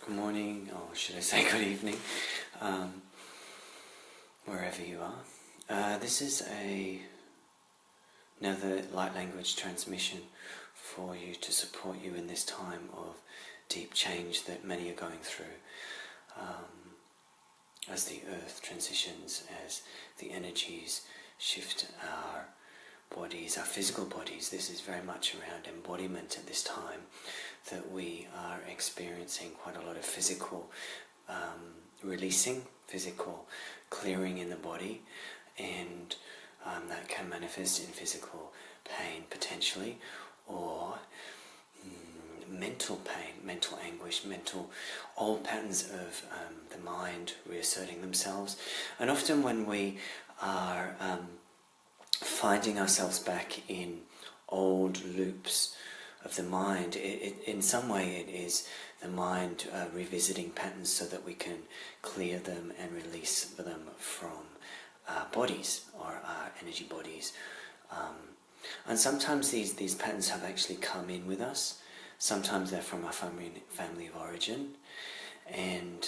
Good morning, or should I say good evening, wherever you are. This is another light language transmission for you to support you in this time of deep change that many are going through as the earth transitions, as the energies shift our bodies, our physical bodies. This is very much around embodiment at this time, that we are experiencing quite a lot of physical releasing, physical clearing in the body, and that can manifest in physical pain potentially, or mental pain, mental anguish, mental old patterns of the mind reasserting themselves. And often when we are finding ourselves back in old loops of the mind, in some way it is the mind revisiting patterns so that we can clear them and release them from our bodies, or our energy bodies. And sometimes these patterns have actually come in with us. Sometimes they're from our family of origin. And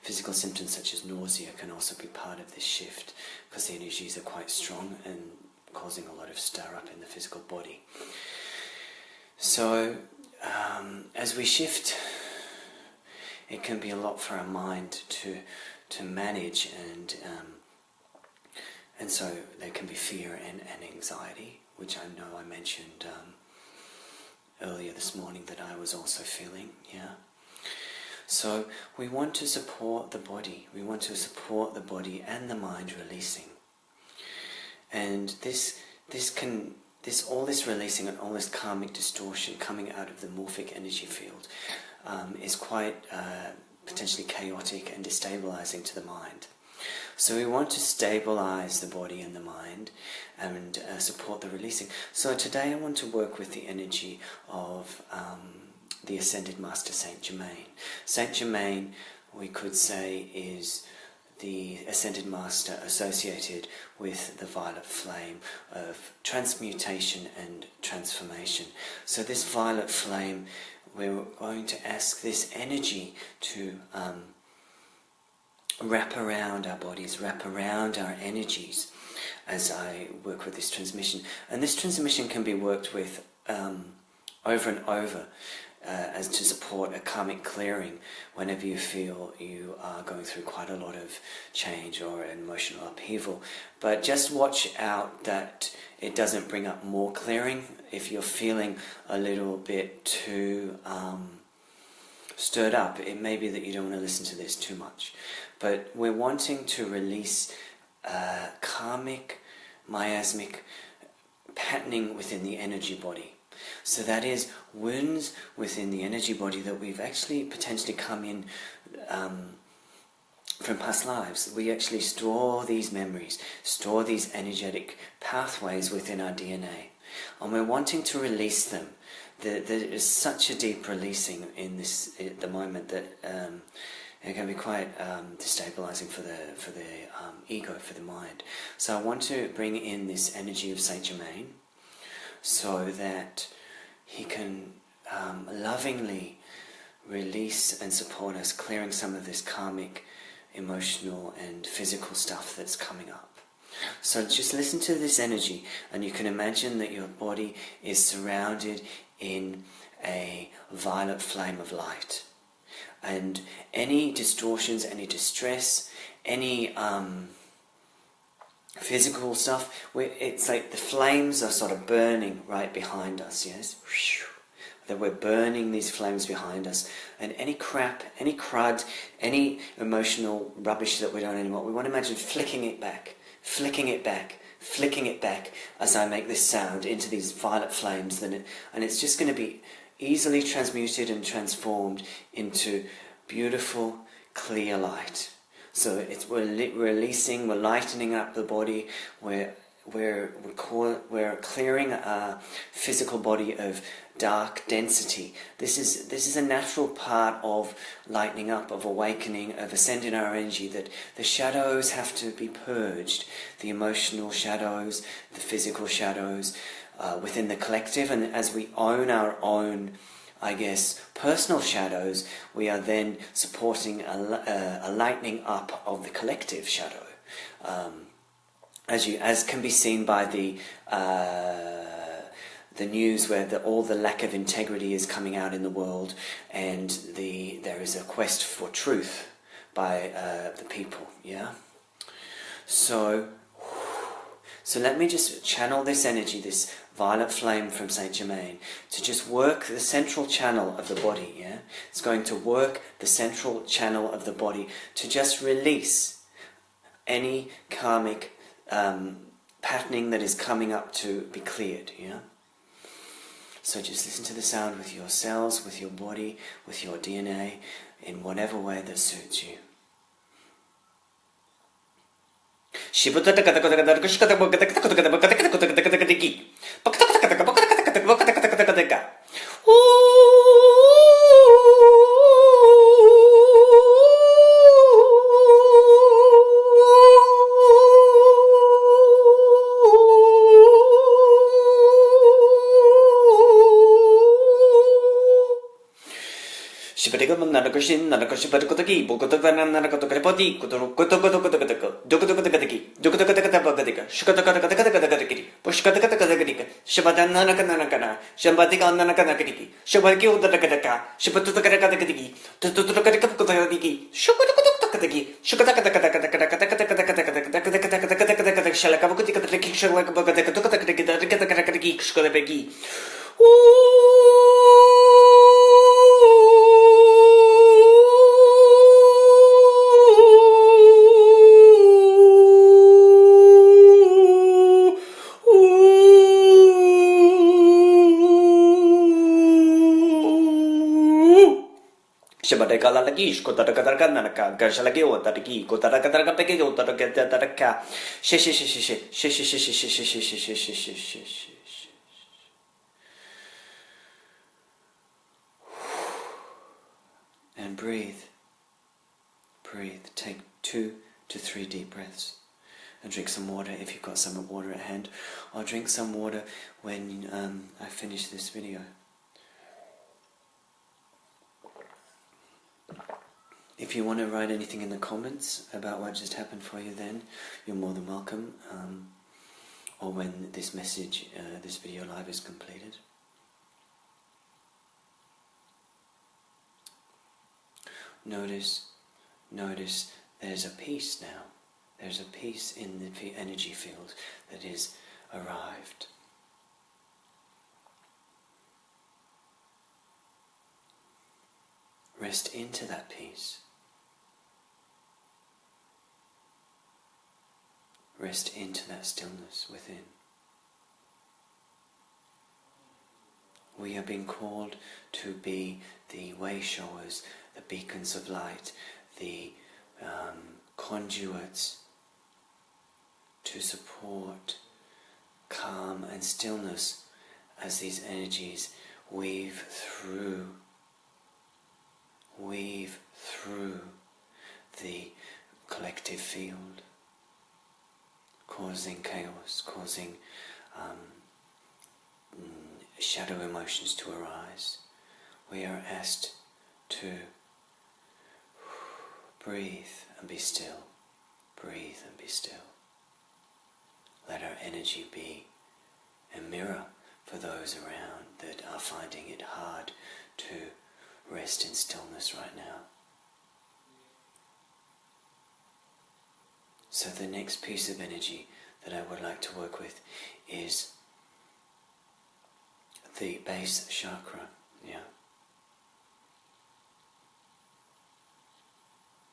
physical symptoms such as nausea can also be part of this shift, because the energies are quite strong and causing a lot of stir up in the physical body. So as we shift, it can be a lot for our mind to manage, and so there can be fear and anxiety, which I know I mentioned earlier this morning that I was also feeling. So we want to support the body. We want to support the body and the mind releasing. And all this releasing and all this karmic distortion coming out of the morphic energy field is quite potentially chaotic and destabilizing to the mind. So we want to stabilize the body and the mind and support the releasing. So today I want to work with the energy of the Ascended Master St Germain. St Germain, we could say, is the Ascended Master associated with the violet flame of transmutation and transformation. So this violet flame, we're going to ask this energy to wrap around our bodies, wrap around our energies as I work with this transmission. And this transmission can be worked with over and over as to support a karmic clearing whenever you feel you are going through quite a lot of change or an emotional upheaval. But just watch out that it doesn't bring up more clearing. If you're feeling a little bit too stirred up, it may be that you don't want to listen to this too much. But we're wanting to release karmic, miasmic patterning within the energy body. So that is wounds within the energy body that we've actually potentially come in from past lives. We actually store these memories, store these energetic pathways within our DNA. And we're wanting to release them. There is such a deep releasing in this at the moment that it can be quite destabilizing for the ego, for the mind. So I want to bring in this energy of St Germain so that he can lovingly release and support us, clearing some of this karmic, emotional and physical stuff that's coming up. So just listen to this energy, and you can imagine that your body is surrounded in a violet flame of light. And any distortions, any distress, any physical stuff, it's like the flames are sort of burning right behind us, yes? That we're burning these flames behind us. And any crap, any crud, any emotional rubbish that we don't anymore, we want to imagine flicking it back, flicking it back, flicking it back as I make this sound into these violet flames. And it's just going to be easily transmuted and transformed into beautiful, clear light. So we're releasing, we're lightening up the body, we're clearing our physical body of dark density. This is a natural part of lightening up, of awakening, of ascending our energy, that the shadows have to be purged, the emotional shadows, the physical shadows within the collective. And as we own our own I guess, personal shadows, we are then supporting a lightening up of the collective shadow. As can be seen by the news, where all the lack of integrity is coming out in the world, and there is a quest for truth by the people. Yeah. So let me just channel this energy, this violet flame from St Germain, to just work the central channel of the body. Yeah, it's going to work the central channel of the body to just release any karmic patterning that is coming up to be cleared. Yeah. So just listen to the sound with your cells, with your body, with your DNA, in whatever way that suits you. And breathe. Take 2 to 3 deep breaths. And drink some water if you've got some water at hand. Or drink some water when I finish this video. If you want to write anything in the comments about what just happened for you, then you're more than welcome. Or when this video live is completed. Notice there's a peace now. There's a peace in the energy field that is arrived. Rest into that peace. Rest into that stillness within. We are being called to be the way showers, the beacons of light, the conduits to support calm and stillness as these energies weave through the collective field, causing chaos, causing shadow emotions to arise. We are asked to breathe and be still. Breathe and be still. Let our energy be a mirror for those around that are finding it hard to rest in stillness right now. So the next piece of energy that I would like to work with is the base chakra. Yeah.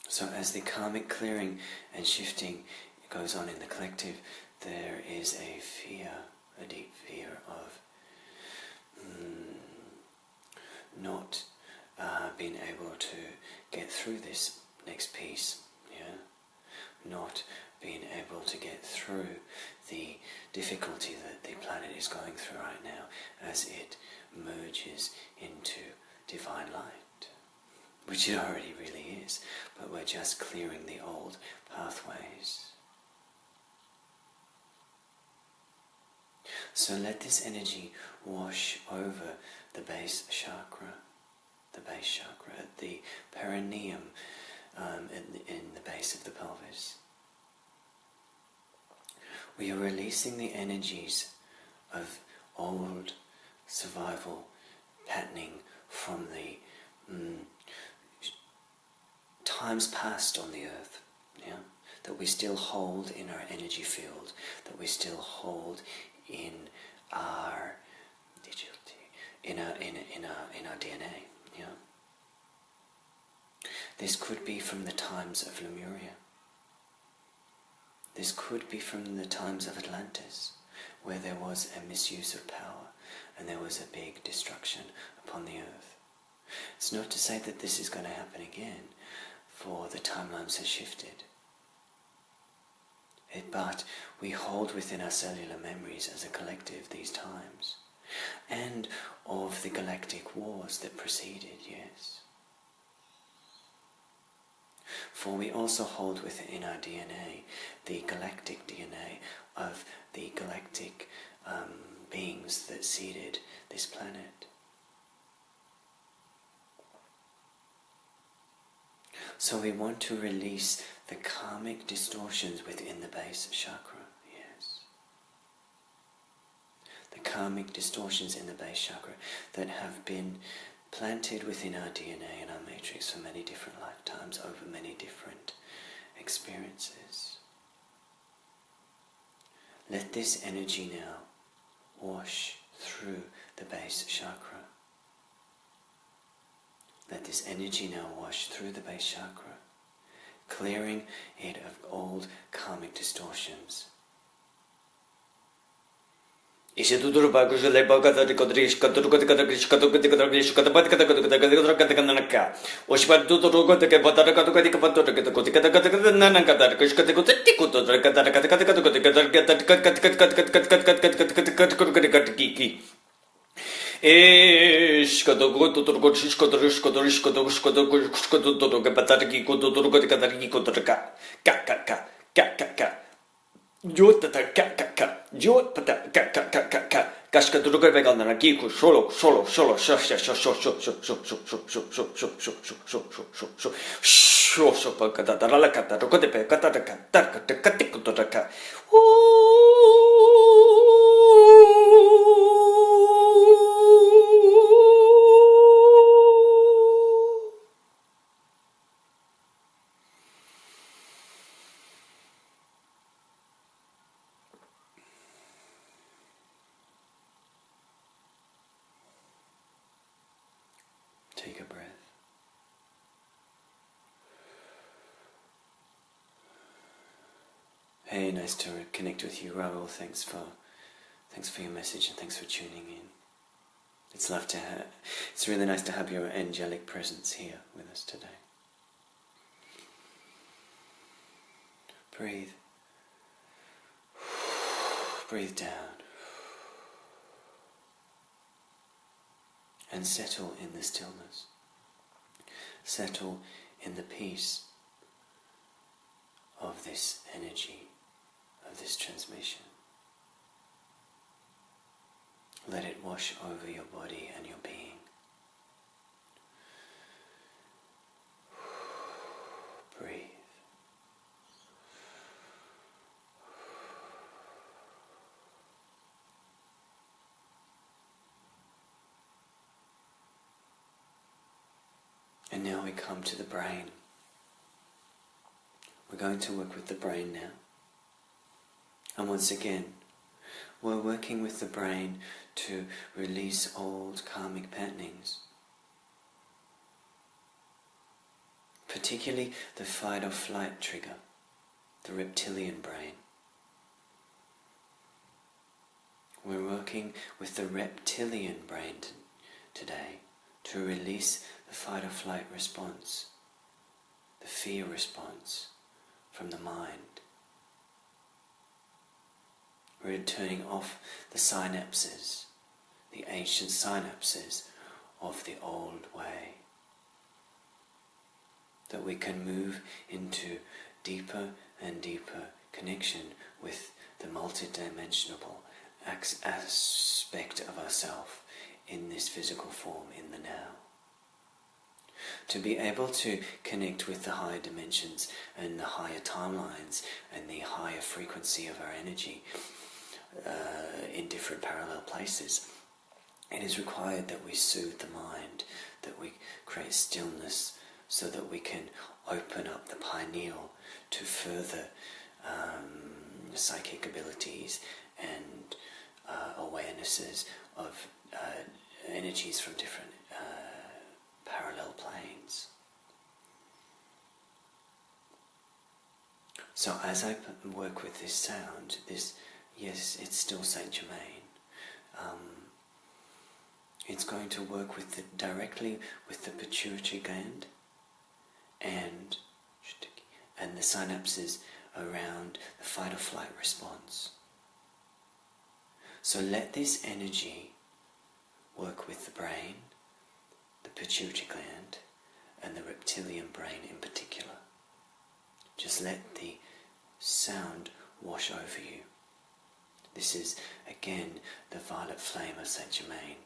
So as the karmic clearing and shifting goes on in the collective, there is a fear, a deep fear of not being able to get through this next piece, yeah? Not being able to get through the difficulty that the planet is going through right now as it merges into divine light, which it already really is, but we're just clearing the old pathways. So let this energy wash over the base chakra, at the perineum, in the base of the pelvis. We are releasing the energies of old survival patterning from the times past on the earth, that we still hold in our energy field, that we still hold in our in our DNA. This could be from the times of Lemuria. This could be from the times of Atlantis, where there was a misuse of power and there was a big destruction upon the earth. It's not to say that this is going to happen again, for the timelines have shifted. But we hold within our cellular memories as a collective these times, and of the galactic wars that preceded, yes. For we also hold within our DNA the galactic DNA of the galactic beings that seeded this planet. So we want to release the karmic distortions within the base chakra, yes. The karmic distortions in the base chakra that have been planted within our DNA and our matrix for many different lifetimes over many different experiences. Let this energy now wash through the base chakra. Let this energy now wash through the base chakra, clearing it of old karmic distortions. Take a breath. Hey, nice to connect with you, Raul. Thanks for your message and thanks for tuning in. It's really nice to have your angelic presence here with us today. Breathe. Breathe down. And settle in the stillness. Settle in the peace of this energy, of this transmission. Let it wash over your body and your being. Breathe. And now we come to the brain. We're going to work with the brain now. And once again, we're working with the brain to release old karmic patternings. Particularly the fight or flight trigger, the reptilian brain. We're working with the reptilian brain today to release the fight or flight response, the fear response from the mind. We're turning off the synapses, the ancient synapses of the old way, that we can move into deeper and deeper connection with the multidimensional aspect of ourself in this physical form in the now. To be able to connect with the higher dimensions and the higher timelines and the higher frequency of our energy in different parallel places, it is required that we soothe the mind, that we create stillness so that we can open up the pineal to further psychic abilities and awarenesses of energies from different parallel planes. So as I work with this sound, yes, it's still St Germain. It's going to work directly with the pituitary gland and the synapses around the fight or flight response. So let this energy work with the brain, the pituitary gland, and the reptilian brain in particular. Just let the sound wash over you. This is, again, the violet flame of St Germain,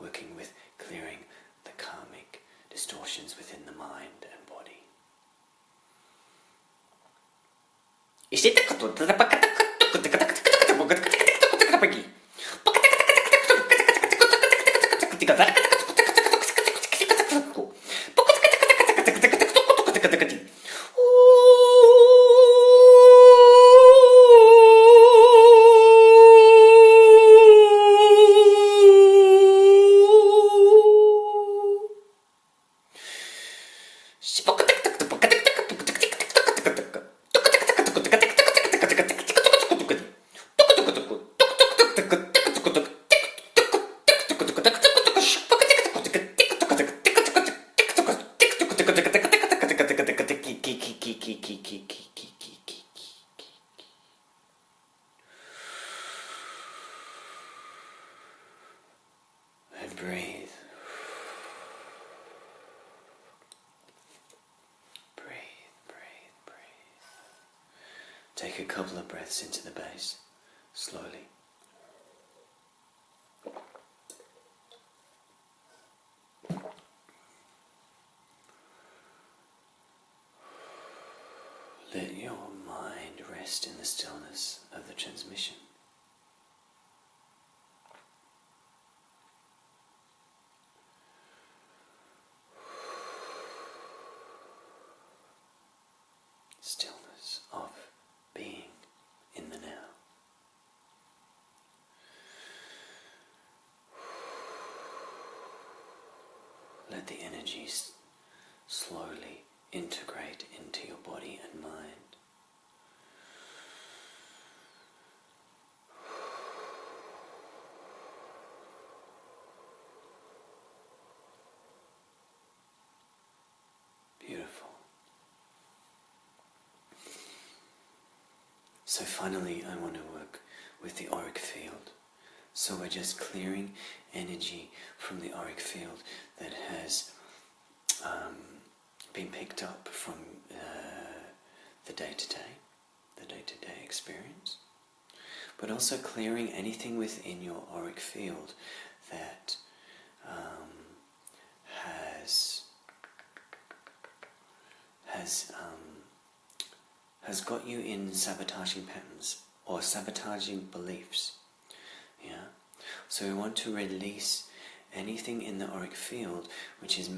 working with clearing the karmic distortions within the mind and body. And breathe. Take a couple of breaths into the base, slowly. Let your mind rest in the stillness of the transmission. Stillness of being in the now. Let the energies slowly integrate into your body and mind. Beautiful. So finally I want to work with the auric field. So we're just clearing energy from the auric field that has been picked up from the day-to-day experience, but also clearing anything within your auric field that has got you in sabotaging patterns or sabotaging beliefs. Yeah. So we want to release anything in the auric field which is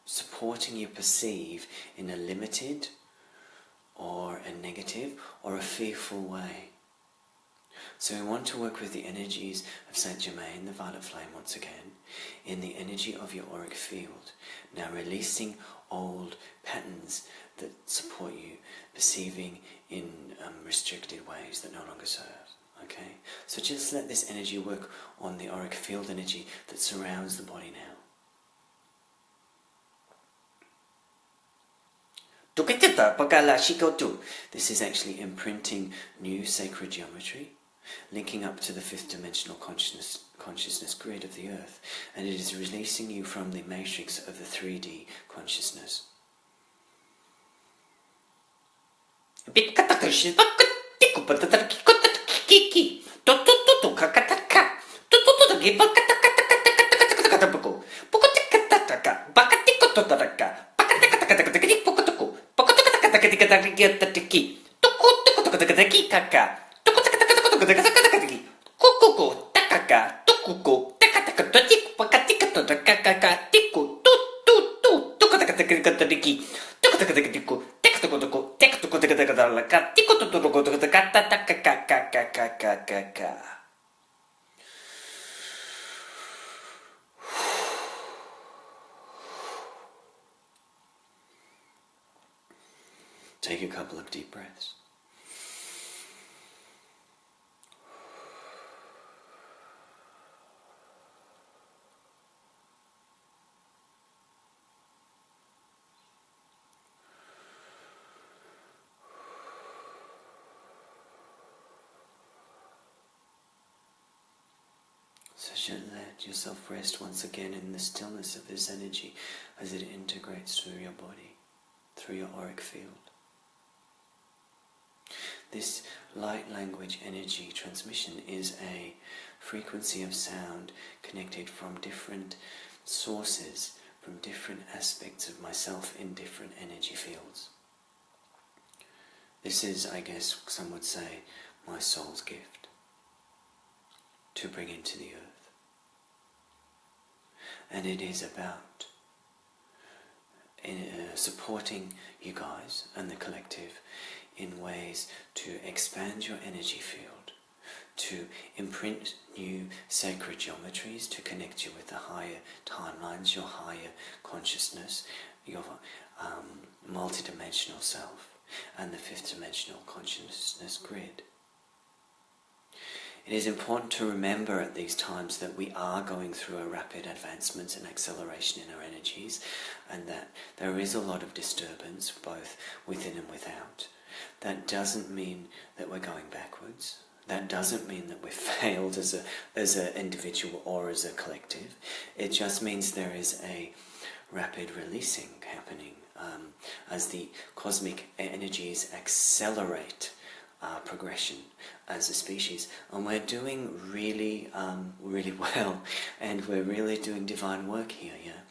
supporting you perceive in a limited or a negative or a fearful way. So we want to work with the energies of St Germain, the violet flame once again, in the energy of your auric field. Now releasing old patterns that support you perceiving in restricted ways that no longer serve. Okay? So just let this energy work on the auric field energy that surrounds the body now. This is actually imprinting new sacred geometry, linking up to the fifth dimensional consciousness grid of the earth, and it is releasing you from the matrix of the 3D consciousness. Take a couple of deep breaths. So let yourself rest once again in the stillness of this energy as it integrates through your body, through your auric field. This light language energy transmission is a frequency of sound connected from different sources, from different aspects of myself in different energy fields. This is, I guess some would say, my soul's gift to bring into the earth. And it is about supporting you guys and the collective in ways to expand your energy field, to imprint new sacred geometries, to connect you with the higher timelines, your higher consciousness, your multidimensional self, and the fifth dimensional consciousness grid. It is important to remember at these times that we are going through a rapid advancement and acceleration in our energies, and that there is a lot of disturbance both within and without. That doesn't mean that we're going backwards. That doesn't mean that we've failed as an individual or as a collective. It just means there is a rapid releasing happening as the cosmic energies accelerate our progression as a species, and we're doing really well, and we're really doing divine work here, yeah.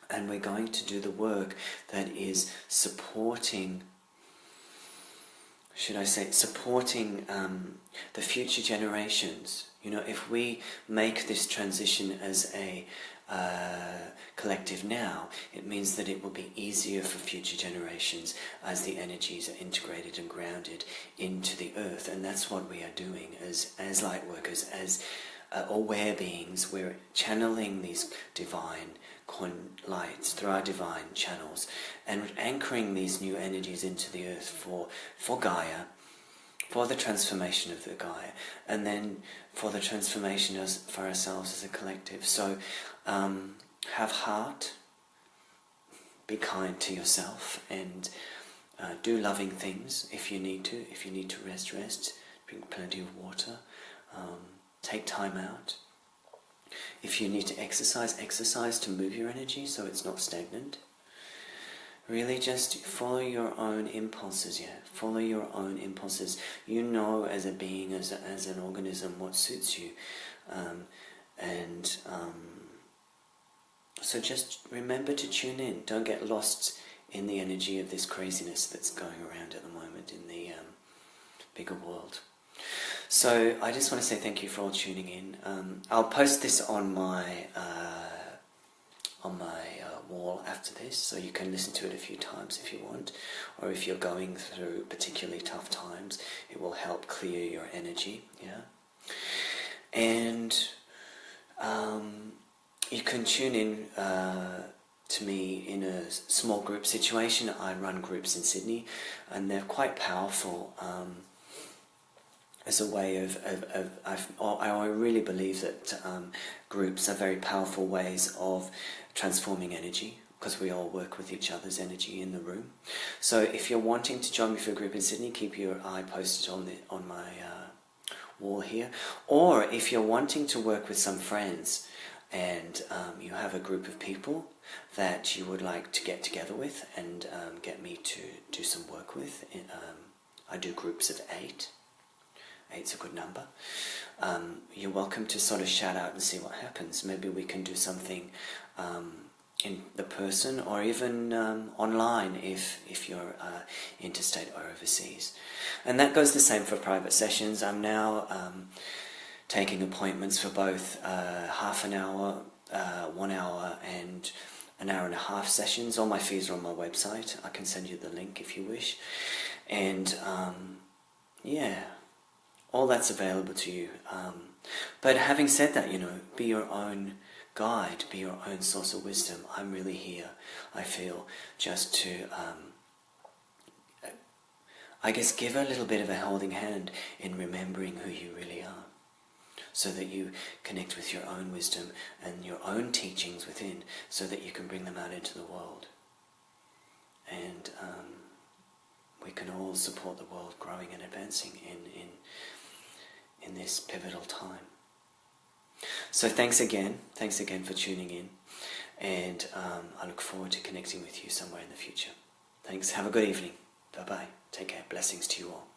And we're going to do the work that is supporting, should I say, supporting the future generations. You know, if we make this transition as a collective now, it means that it will be easier for future generations as the energies are integrated and grounded into the earth. And that's what we are doing as light workers, as aware beings. We're channeling these divine lights through our divine channels and anchoring these new energies into the earth for Gaia, for the transformation of the Gaia, and then for the transformation for ourselves as a collective. So have heart, be kind to yourself, and do loving things if you need to. If you need to rest, drink plenty of water, take time out. If you need to exercise to move your energy so it's not stagnant. Really just follow your own impulses, yeah. Follow your own impulses. You know as a being, as an organism, what suits you. So just remember to tune in. Don't get lost in the energy of this craziness that's going around at the moment in the bigger world. So I just want to say thank you for all tuning in. I'll post this on my wall after this, so you can listen to it a few times if you want, or if you're going through particularly tough times, it will help clear your energy, yeah. And you can tune in to me in a small group situation. I run groups in Sydney, and they're quite powerful as a way of I really believe that groups are very powerful ways of transforming energy, because we all work with each other's energy in the room. So if you're wanting to join me for a group in Sydney, keep your eye posted on my wall here. Or if you're wanting to work with some friends and you have a group of people that you would like to get together with and get me to do some work with, I do groups of 8. 8's a good number. You're welcome to sort of shout out and see what happens. Maybe we can do something in the person, or even online if you're interstate or overseas. And that goes the same for private sessions. I'm now taking appointments for both half an hour, 1 hour and an hour and a half sessions. All my fees are on my website. I can send you the link if you wish. And yeah, all that's available to you. But having said that, be your own guide, be your own source of wisdom. I'm really here, I feel, just to, I guess, give a little bit of a holding hand in remembering who you really are, so that you connect with your own wisdom and your own teachings within, so that you can bring them out into the world. And we can all support the world growing and advancing in this pivotal time. So thanks again for tuning in, and I look forward to connecting with you somewhere in the future. Thanks, have a good evening. Bye-bye, take care, blessings to you all.